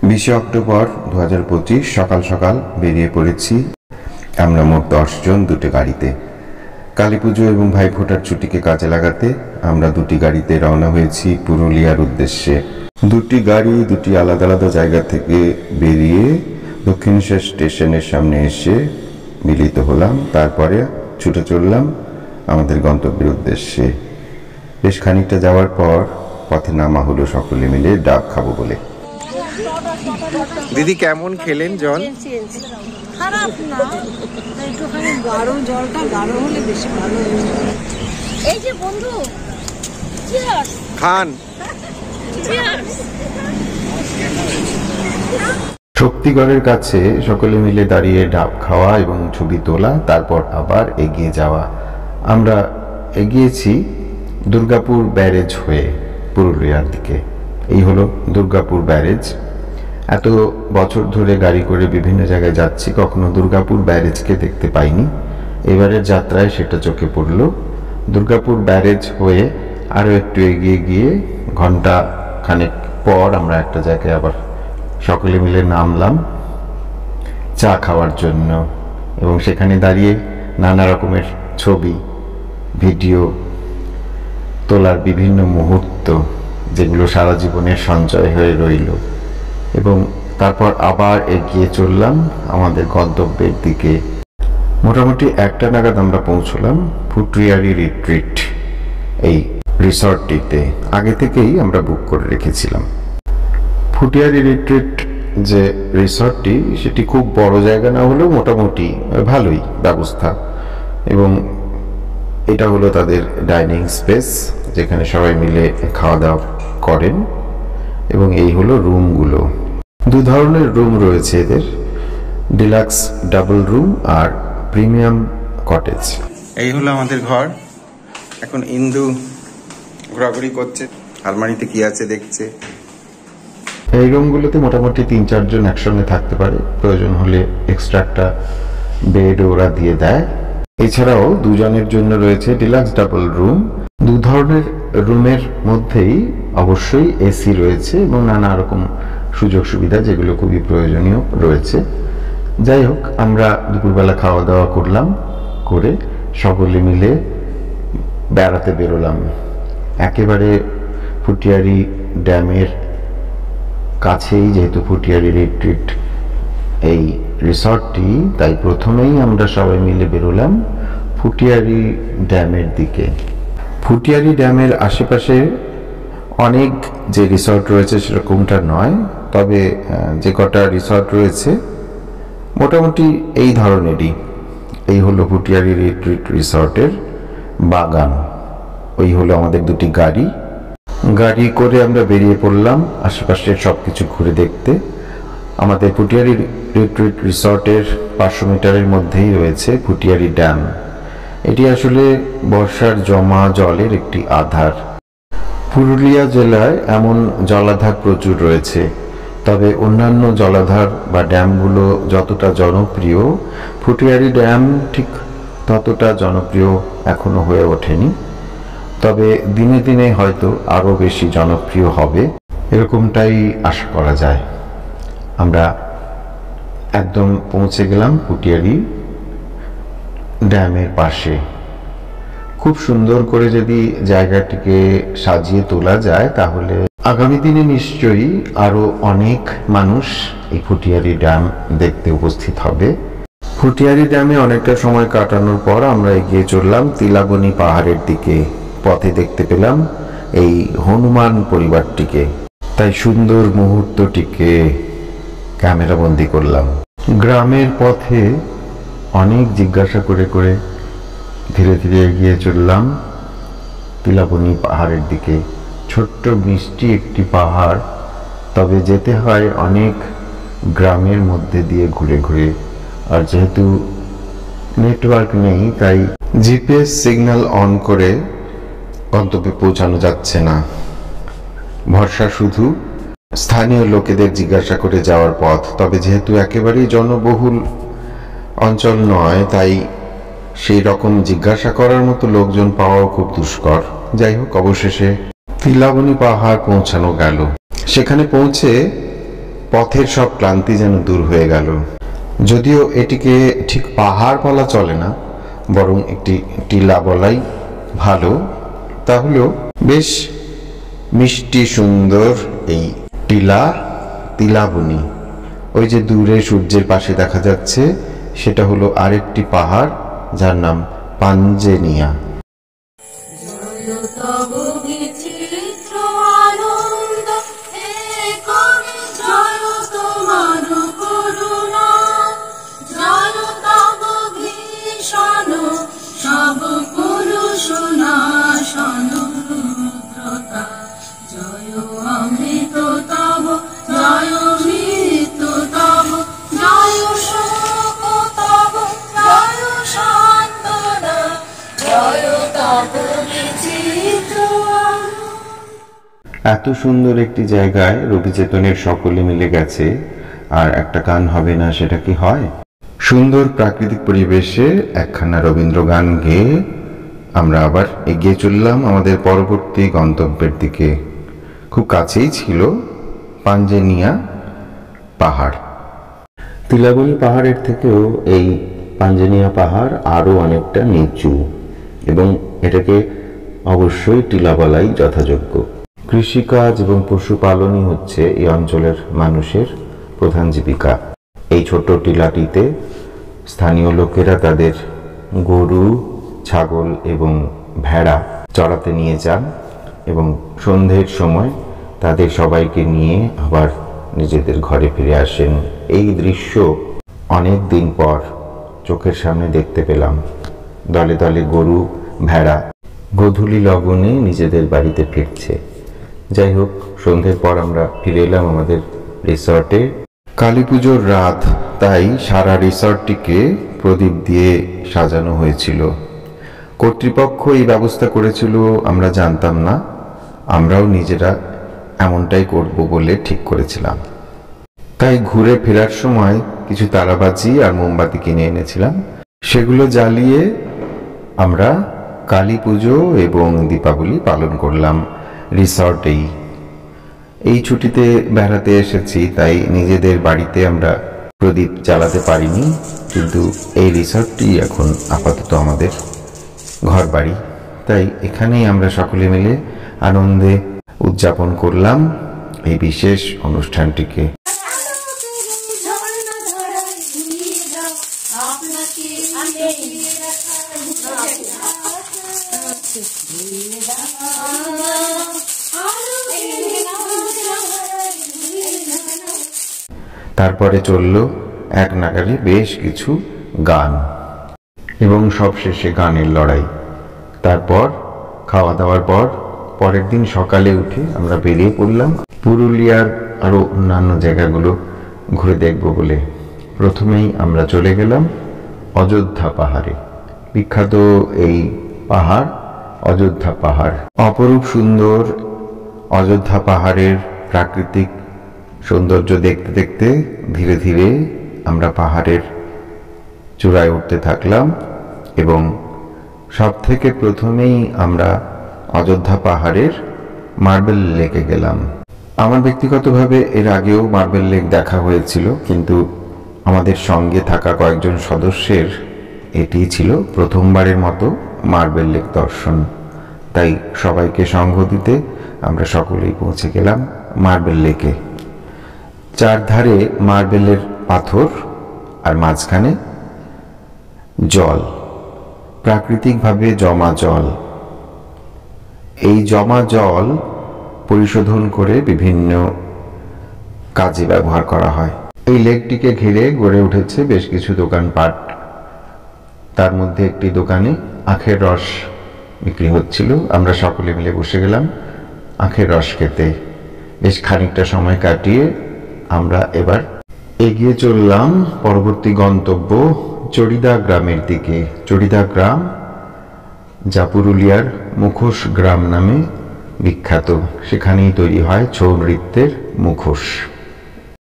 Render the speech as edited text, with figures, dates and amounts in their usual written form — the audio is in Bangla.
20 অক্টোবর 2025 সকাল সকাল বেরিয়ে পড়েছি আমরা মোট 10 জন দুটো গাড়িতে। কালী পুজো এবং ভাইফোঁটার ছুটিকে কাজে লাগাতে আমরা দুটি গাড়িতে রওনা হয়েছি পুরুলিয়ার উদ্দেশ্যে। দুটি গাড়ি দুটি আলাদা আলাদা জায়গা থেকে বেরিয়ে দক্ষিণেশ্বর স্টেশনের সামনে এসে মিলিত হলাম। তারপরে ছুটে চললাম আমাদের গন্তব্যের উদ্দেশ্যে। বেশ খানিকটা যাওয়ার পর পথে নামা হলো সকলে মিলে ডাব খাবো বলে। দিদি কেমন খেলেন জল? খারাপ না, একটুখানি গাঢ়, জলটা গাঢ় হলে বেশি ভালো হয়েছে। এই যে বন্ধু খান। শক্তিগড়ের কাছে সকলে মিলে দাঁড়িয়ে ডাব খাওয়া এবং ছবি তোলা, তারপর আবার এগিয়ে যাওয়া। আমরা এগিয়েছি দুর্গাপুর ব্যারেজ হয়ে পুরুলিয়ার দিকে। এই হলো দুর্গাপুর ব্যারেজ। এত বছর ধরে গাড়ি করে বিভিন্ন জায়গায় যাচ্ছি, কখনো দুর্গাপুর ব্যারেজকে দেখতে পাইনি। এবারের যাত্রায় সেটা চোখে পড়ল। দুর্গাপুর ব্যারেজ হয়ে আরও একটু এগিয়ে গিয়ে ঘন্টা খানেক পর আমরা একটা জায়গায় আবার সকলে মিলে নামলাম চা খাওয়ার জন্য, এবং সেখানে দাঁড়িয়ে নানা রকমের ছবি ভিডিও তোলার বিভিন্ন মুহূর্ত, যেগুলো সারা জীবনের সঞ্চয় হয়ে রইল। এবং তারপর আবার এগিয়ে চললাম আমাদের গন্তব্যের দিকে। মোটামুটি 1টা নাগাদ আমরা পৌঁছলাম ফুটিয়ারি রিট্রিট, এই রিসর্টটিতে। আগে থেকেই আমরা বুক করে রেখেছিলাম। ফুটিয়ারি রিট্রিট যে রিসর্টটি, সেটি খুব বড় জায়গা না হলেও মোটামুটি ভালোই ব্যবস্থা, এবং এটা হলো তাদের ডাইনিং স্পেস, যেখানে সবাই মিলে খাওয়া দাওয়া করেন। এবং এই হলো রুমগুলো। দু ধরনের রুম রয়েছে এদের, ডিলাক্স ডাবল রুম আর প্রিমিয়াম কটেজ। এই হলো আমাদের ঘর। এখন ইন্দু ঘোরাঘুরি করছে, আলমারিতে কি আছে দেখছে। এই রুমগুলোতে মোটামুটি 3-4 জন একসঙ্গে থাকতে পারে, প্রয়োজন হলে এক্সট্রা একটা বেড ওরা দিয়ে দেয়। এছাড়াও 2 জনের জন্য রয়েছে ডিলাক্স ডাবল রুম। 2 ধরনের রুমের মধ্যেই অবশ্যই এসি রয়েছে এবং নানা রকম সুযোগ সুবিধা, যেগুলো খুবই প্রয়োজনীয় রয়েছে। যাই হোক, আমরা দুপুরবেলা খাওয়া দাওয়া করলাম, করে সকলে মিলে বেড়াতে বেরোলাম। একেবারে ফুটিয়ারি ড্যামের কাছেই যেহেতু ফুটিয়ারি রিট্রিট এই রিসর্টটি, তাই প্রথমেই আমরা সবাই মিলে বেরোলাম ফুটিয়ারি ড্যামের দিকে। ফুটিয়ারি ড্যামের আশেপাশে অনেক যে রিসর্ট রয়েছে সেরকমটা নয়, তবে যে কটা রিসর্ট রয়েছে মোটামুটি এই ধরনেরই। এই হলো ফুটিয়ারি রিট্রিট রিসর্টের বাগান। ওই হলো আমাদের দুটি গাড়ি। গাড়ি করে আমরা বেরিয়ে পড়লাম আশেপাশের সব কিছু ঘুরে দেখতে। আমাদের ফুটিয়ারি রিট্রিট রিসর্টের 500 মিটারের মধ্যেই রয়েছে ফুটিয়ারি ড্যাম। এটি আসলে বর্ষার জমা জলের একটি আধার। পুরুলিয়া জেলায় এমন জলাধার প্রচুর রয়েছে, তবে অন্যান্য জলাধার বা ড্যামগুলো যতটা জনপ্রিয়, ফুটিয়ারি ড্যাম ঠিক ততটা জনপ্রিয় এখনো হয়ে ওঠেনি। তবে দিনে দিনে হয়তো আরও বেশি জনপ্রিয় হবে, এরকমটাই আশা করা যায়। আমরা একদম পৌঁছে গেলাম ফুটিয়ারি ড্যামের পাশে। খুব সুন্দর করে যদি জায়গাটিকে সাজিয়ে তোলা যায়, তাহলে আগামী দিনে নিশ্চয়ই আরো অনেক মানুষ এই ফুটিয়ারি ড্যাম দেখতে উপস্থিত হবে। ফুটিয়ারি ড্যামে অনেকটা সময় কাটানোর পর আমরা এগিয়ে চললাম তিলাবনী পাহাড়ের দিকে। পথে দেখতে পেলাম এই হনুমান পরিবারটিকে, তাই সুন্দর মুহূর্তটিকে ক্যামেরাবন্দি করলাম। গ্রামের পথে অনেক জিজ্ঞাসা করে করে ধীরে ধীরে এগিয়ে চললাম তিলাবনী পাহাড়ের দিকে। ছোট্ট মিষ্টি একটি পাহাড়, তবে যেতে হয় অনেক গ্রামের মধ্যে দিয়ে ঘুরে ঘুরে। আর যেহেতু নেটওয়ার্ক নেই, তাই জিপিএস সিগন্যাল অন করে গন্তব্যে পৌঁছানো যাচ্ছে না। ভরসা শুধু স্থানীয় লোকেদের জিজ্ঞাসা করে যাওয়ার পথ। তবে যেহেতু একেবারেই জনবহুল অঞ্চল নয়, তাই সেই রকম জিজ্ঞাসা করার মতো লোকজন পাওয়াও খুব দুষ্কর। যাই হোক, অবশেষে তিলাবনী পাহাড় পৌঁছানো গেল। সেখানে পৌঁছে পথের সব ক্লান্তি যেন দূর হয়ে গেল। যদিও এটিকে ঠিক পাহাড় বলা চলে না, বরং একটি টিলা বলাই ভালো। তা হলো বেশ মিষ্টি সুন্দর এই তিলাবনী। ওই যে দূরে সূর্যের পাশে দেখা যাচ্ছে, সেটা হলো আরেকটি পাহাড় যার নাম পাঞ্জেনিয়া। এত সুন্দর একটি জায়গায় রবিচেতনের সকলে মিলে গেছে, আর একটা গান হবে না সেটা কি হয়? সুন্দর প্রাকৃতিক পরিবেশে একখানা রবীন্দ্র গান গেয়ে আমরা আবার এগিয়ে চললাম আমাদের পরবর্তী গন্তব্যের দিকে। খুব কাছেই ছিল পাঞ্জেনিয়া পাহাড়। তিলাবনী পাহাড়ের থেকেও এই পাঞ্জেনিয়া পাহাড় আরো অনেকটা নিচু, এবং এটাকে অবশ্যই টিলা বলাই যথাযোগ্য। কৃষিকাজ এবং পশুপালনই হচ্ছে এই অঞ্চলের মানুষের প্রধান জীবিকা। এই ছোট টিলাটিতে স্থানীয় লোকেরা তাদের গরু, ছাগল এবং ভেড়া চড়াতে নিয়ে যান এবং সন্ধ্যের সময় তাদের সবাইকে নিয়ে আবার নিজেদের ঘরে ফিরে আসেন। এই দৃশ্য অনেক দিন পর চোখের সামনে দেখতে পেলাম। দলে দলে গরু, ভেড়া গোধূলি লগ্নে নিজেদের বাড়িতে ফিরছে। যাই হোক, সন্ধ্যের পর আমরা ফিরে এলাম আমাদের রিসর্টে। কালী পুজোর রাত, তাই সারা রিসর্টটিকে প্রদীপ দিয়ে সাজানো হয়েছিল। কর্তৃপক্ষ এই ব্যবস্থা করেছিল আমরা জানতাম না, আমরাও নিজেরা এমনটাই করব বলে ঠিক করেছিলাম। তাই ঘুরে ফেরার সময় কিছু তারাবাজি আর মোমবাতি কিনে এনেছিলাম। সেগুলো জ্বালিয়ে আমরা কালী পুজো এবং দীপাবলি পালন করলাম রিসর্টেই। এই ছুটিতে বেড়াতে এসেছি, তাই নিজেদের বাড়িতে আমরা প্রদীপ জ্বালাতে পারিনি, কিন্তু এই রিসর্টটি এখন আপাতত আমাদের ঘর বাড়ি। তাই এখানেই আমরা সকলে মিলে আনন্দে উদযাপন করলাম এই বিশেষ অনুষ্ঠানটিকে। তারপরে চলল এক নাগারে বেশ কিছু গান এবং সবশেষে গানের লড়াই। তারপর খাওয়া দাওয়ার পর পরের দিন সকালে উঠে আমরা বেরিয়ে পড়লাম পুরুলিয়ার আরো অন্যান্য জায়গাগুলো ঘুরে দেখব বলে। প্রথমেই আমরা চলে গেলাম অযোধ্যা পাহাড়ে। বিখ্যাত এই পাহাড় অযোধ্যা পাহাড়। অপরূপ সুন্দর অযোধ্যা পাহাড়ের প্রাকৃতিক সৌন্দর্য দেখতে দেখতে ধীরে ধীরে আমরা পাহাড়ের চূড়ায় উঠতে থাকলাম এবং সব থেকে প্রথমেই আমরা অযোধ্যা পাহাড়ের মার্বেল লেকে গেলাম। আমার ব্যক্তিগতভাবে এর আগেও মার্বেল লেক দেখা হয়েছিল, কিন্তু আমাদের সঙ্গে থাকা কয়েকজন সদস্যের এটি ছিল প্রথমবারের মতো মার্বেল লেক দর্শন। তাই সবাইকে সঙ্গ দিতে আমরা সকলেই পৌঁছে গেলাম মার্বেল লেকে। চারধারে মার্বেলের পাথর আর মাঝখানে জল, প্রাকৃতিকভাবে জমা জল। এই জমা জল পরিশোধন করে বিভিন্ন কাজে ব্যবহার করা হয়। এই লেকটিকে ঘিরে গড়ে উঠেছে বেশ কিছু দোকানপাট। তার মধ্যে একটি দোকানে আখের রস বিক্রি হচ্ছিল। আমরা সকলে মিলে বসে গেলাম আখের রস খেতে। বেশ খানিকটা সময় কাটিয়ে আমরা এবার এগিয়ে চললাম পরবর্তী গন্তব্য চড়িদা গ্রামের দিকে। চড়িদা গ্রাম, যা পুরুলিয়ার মুখোশ গ্রাম নামে বিখ্যাত। সেখানেই তৈরি হয় ছৌ নৃত্যের মুখোশ।